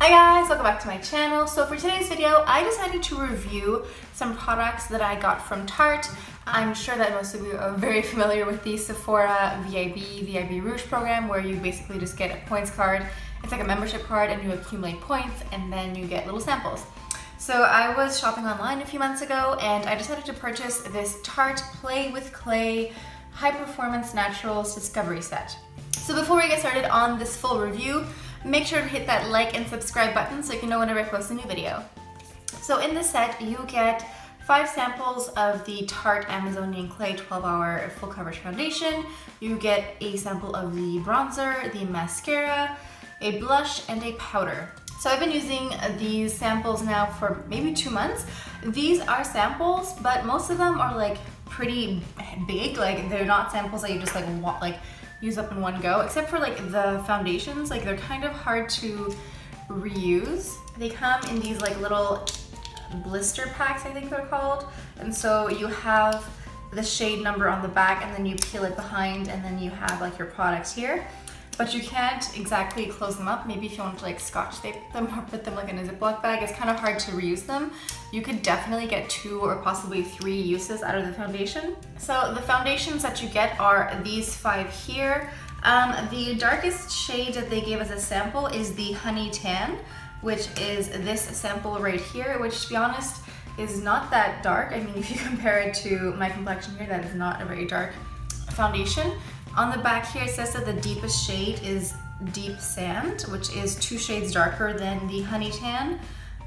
Hi guys, welcome back to my channel. So for today's video, I decided to review some products that I got from Tarte. I'm sure that most of you are very familiar with the Sephora VIB Rouge program, where you basically just get a points card. It's like a membership card and you accumulate points and then you get little samples. So I was shopping online a few months ago and I decided to purchase this Tarte Play With Clay High Performance Naturals Discovery Set. So before we get started on this full review, make sure to hit that like and subscribe button so you can know whenever I post a new video. So in this set, you get 5 samples of the Tarte Amazonian Clay 12-Hour Full Coverage Foundation. You get a sample of the bronzer, the mascara, a blush, and a powder. So I've been using these samples now for maybe 2 months. These are samples, but most of them are like pretty big. Like they're not samples that you just like use up in one go, except for like the foundations. Like they're kind of hard to reuse. They come in these like little blister packs, I think they're called. And so you have the shade number on the back and then you peel it behind and then you have like your products here. But you can't exactly close them up. Maybe if you want to like scotch tape them or put them like in a Ziploc bag, it's kind of hard to reuse them. You could definitely get 2 or possibly 3 uses out of the foundation. So the foundations that you get are these 5 here. The darkest shade that they gave as a sample is the Honey Tan, which is this sample right here, which to be honest is not that dark. I mean, if you compare it to my complexion here, that is not a very dark foundation. On the back here, it says that the deepest shade is Deep Sand, which is 2 shades darker than the Honey Tan.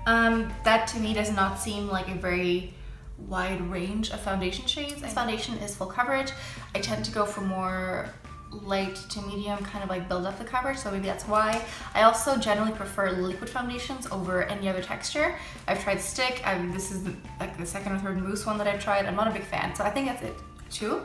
That to me does not seem like a very wide range of foundation shades. This foundation is full coverage. I tend to go for more light to medium, kind of like build up the coverage, so maybe that's why. I also generally prefer liquid foundations over any other texture. I've tried stick, this is like the second or third mousse one that I've tried. I'm not a big fan, so I think that's it too.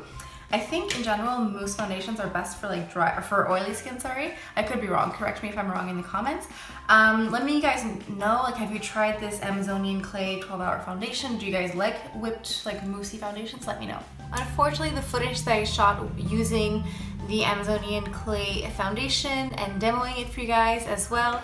I think in general mousse foundations are best for like dry or for oily skin, sorry. I could be wrong, correct me if I'm wrong in the comments. Let me guys know, like, have you tried this Amazonian Clay 12-Hour foundation? Do you guys like whipped like moussey foundations? Let me know. Unfortunately, the footage that I shot using the Amazonian Clay foundation and demoing it for you guys as well,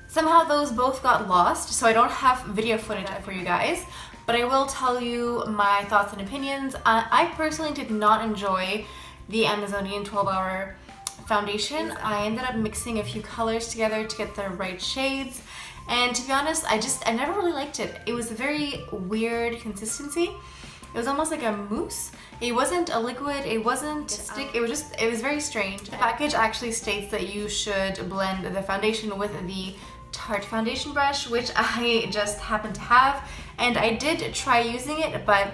somehow those both got lost, so I don't have video footage for you guys. But I will tell you my thoughts and opinions. I personally did not enjoy the Amazonian 12-Hour foundation. I ended up mixing a few colors together to get the right shades. And to be honest, I never really liked it. It was a very weird consistency. It was almost like a mousse. It wasn't a liquid, it wasn't stick, it was very strange. The package actually states that you should blend the foundation with the Tarte foundation brush, which I just happen to have, and I did try using it, but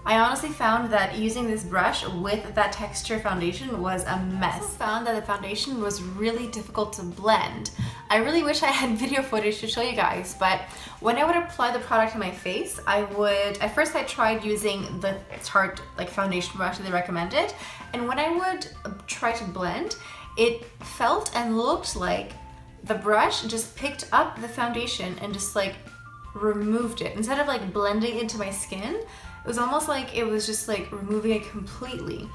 I honestly found that using this brush with that texture foundation was a mess. I also found that the foundation was really difficult to blend. I really wish I had video footage to show you guys, but when I would apply the product to my face, at first I tried using the Tarte like foundation brush that they recommended, and when I would try to blend, it felt and looked like the brush just picked up the foundation and just like removed it. Instead of like blending into my skin, it was almost like it was just like removing it completely.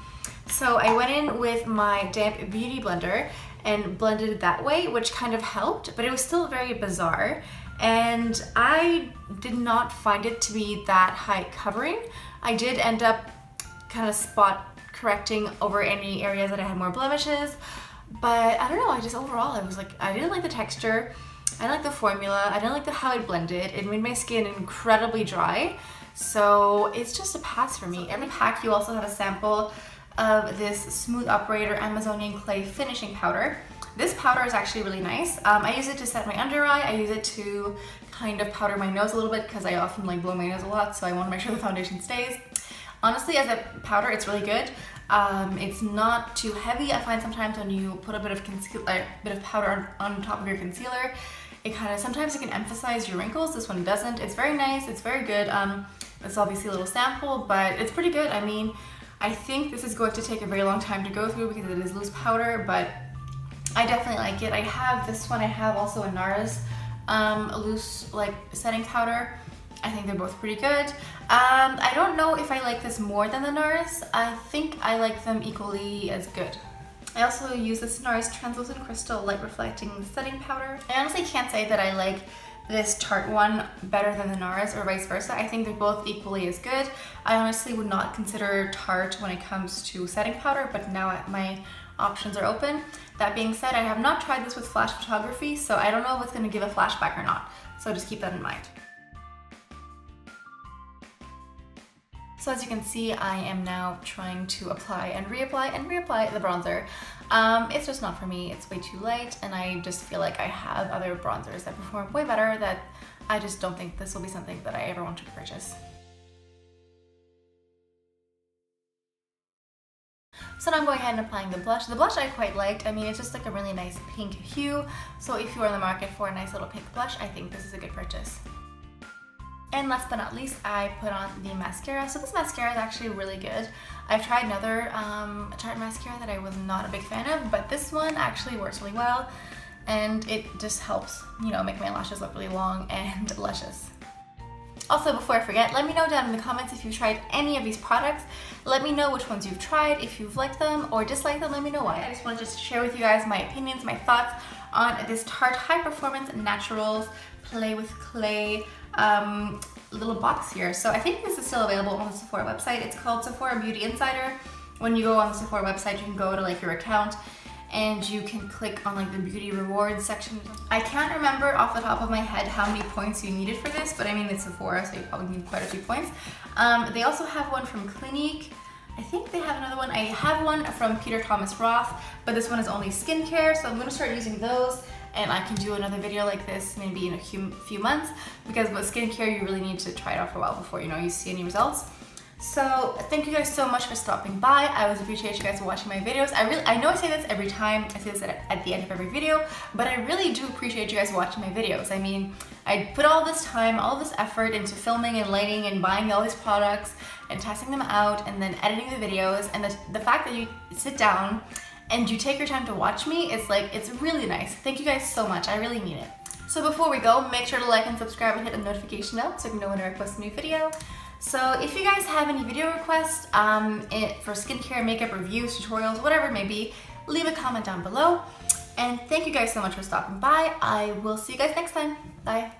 So I went in with my damp beauty blender and blended it that way, which kind of helped, but it was still very bizarre. And I did not find it to be that high covering. I did end up kind of spot correcting over any areas that I had more blemishes. But I don't know, overall, I didn't like the texture, I didn't like the formula, I didn't like how it blended. It made my skin incredibly dry, so it's just a pass for me. Every pack you also have a sample of this Smooth Operator Amazonian Clay Finishing Powder. This powder is actually really nice. I use it to set my under eye, I use it to kind of powder my nose a little bit because I often like blow my nose a lot, so I want to make sure the foundation stays. Honestly, as a powder, it's really good. It's not too heavy. I find sometimes when you put a bit of powder on top of your concealer, sometimes it can emphasize your wrinkles. This one doesn't. It's very nice. It's very good. It's obviously a little sample, but it's pretty good. I mean, I think this is going to take a very long time to go through because it is loose powder, but I definitely like it. I have this one. I have also a NARS loose like setting powder. I think they're both pretty good. I don't know if I like this more than the NARS. I think I like them equally as good. I also use this NARS Translucent Crystal Light Reflecting Setting Powder. I honestly can't say that I like this Tarte one better than the NARS or vice versa. I think they're both equally as good. I honestly would not consider Tarte when it comes to setting powder, but now my options are open. That being said, I have not tried this with flash photography, so I don't know if it's going to give a flashback or not. So just keep that in mind. So as you can see, I am now trying to apply and reapply the bronzer. It's just not for me, it's way too light, and I just feel like I have other bronzers that perform way better that I just don't think this will be something that I ever want to purchase. So now I'm going ahead and applying the blush. The blush I quite liked. I mean, it's just like a really nice pink hue. So if you are in the market for a nice little pink blush, I think this is a good purchase. And last but not least, I put on the mascara. So this mascara is actually really good. I've tried another Tarte mascara that I was not a big fan of, but this one actually works really well. And it just helps, you know, make my lashes look really long and luscious. Also, before I forget, let me know down in the comments if you've tried any of these products. Let me know which ones you've tried, if you've liked them or disliked them, let me know why. I just want to share with you guys my opinions, my thoughts on this Tarte High Performance Naturals Play With Clay little box here. So I think this is still available on the Sephora website. It's called Sephora Beauty Insider. When you go on the Sephora website, you can go to like your account and you can click on like the beauty rewards section. I can't remember off the top of my head how many points you needed for this, but I mean it's Sephora, so you probably need quite a few points. They also have one from Clinique. I think they have another one. I have one from Peter Thomas Roth, but this one is only skincare, so I'm gonna start using those, and I can do another video like this maybe in a few months, because with skincare you really need to try it out for a while before you see any results. So thank you guys so much for stopping by. I always appreciate you guys watching my videos. I know I say this every time, I say this at the end of every video, but I really do appreciate you guys watching my videos. I mean, I put all this time, all this effort into filming and lighting and buying all these products and testing them out and then editing the videos, and the fact that you sit down and you take your time to watch me, it's really nice. Thank you guys so much, I really mean it. So before we go, make sure to like and subscribe and hit the notification bell so you can know whenever I post a new video. So if you guys have any video requests for skincare, makeup reviews, tutorials, whatever it may be, leave a comment down below. And thank you guys so much for stopping by. I will see you guys next time. Bye.